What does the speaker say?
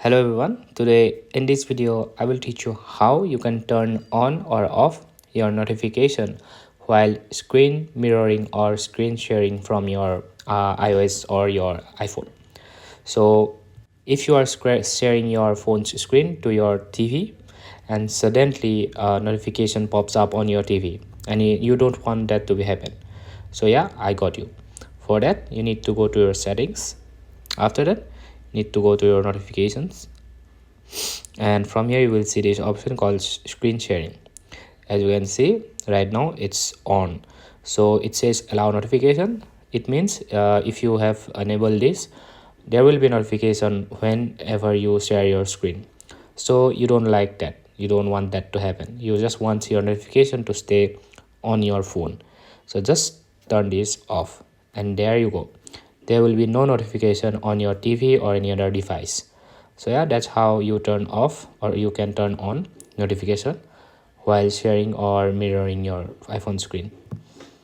Hello everyone, today in this video I will teach you how you can turn on or off your notification while screen mirroring or screen sharing from your iOS or your iPhone. So if you are sharing your phone's screen to your TV and suddenly a notification pops up on your TV and you don't want that to be happen. So yeah, I got you. For that you need to go to your settings. After that need to go to your notifications, and from here you will see this option called screen sharing. As you can see right now it's on, so it says allow notification. It means if you have enabled this, there will be notification whenever you share your screen. So you don't like that, you don't want that to happen, you just want your notification to stay on your phone. So just turn this off and there you go, there will be no notification on your TV or any other device. So yeah, that's how you turn off or you can turn on notification while sharing or mirroring your iPhone screen.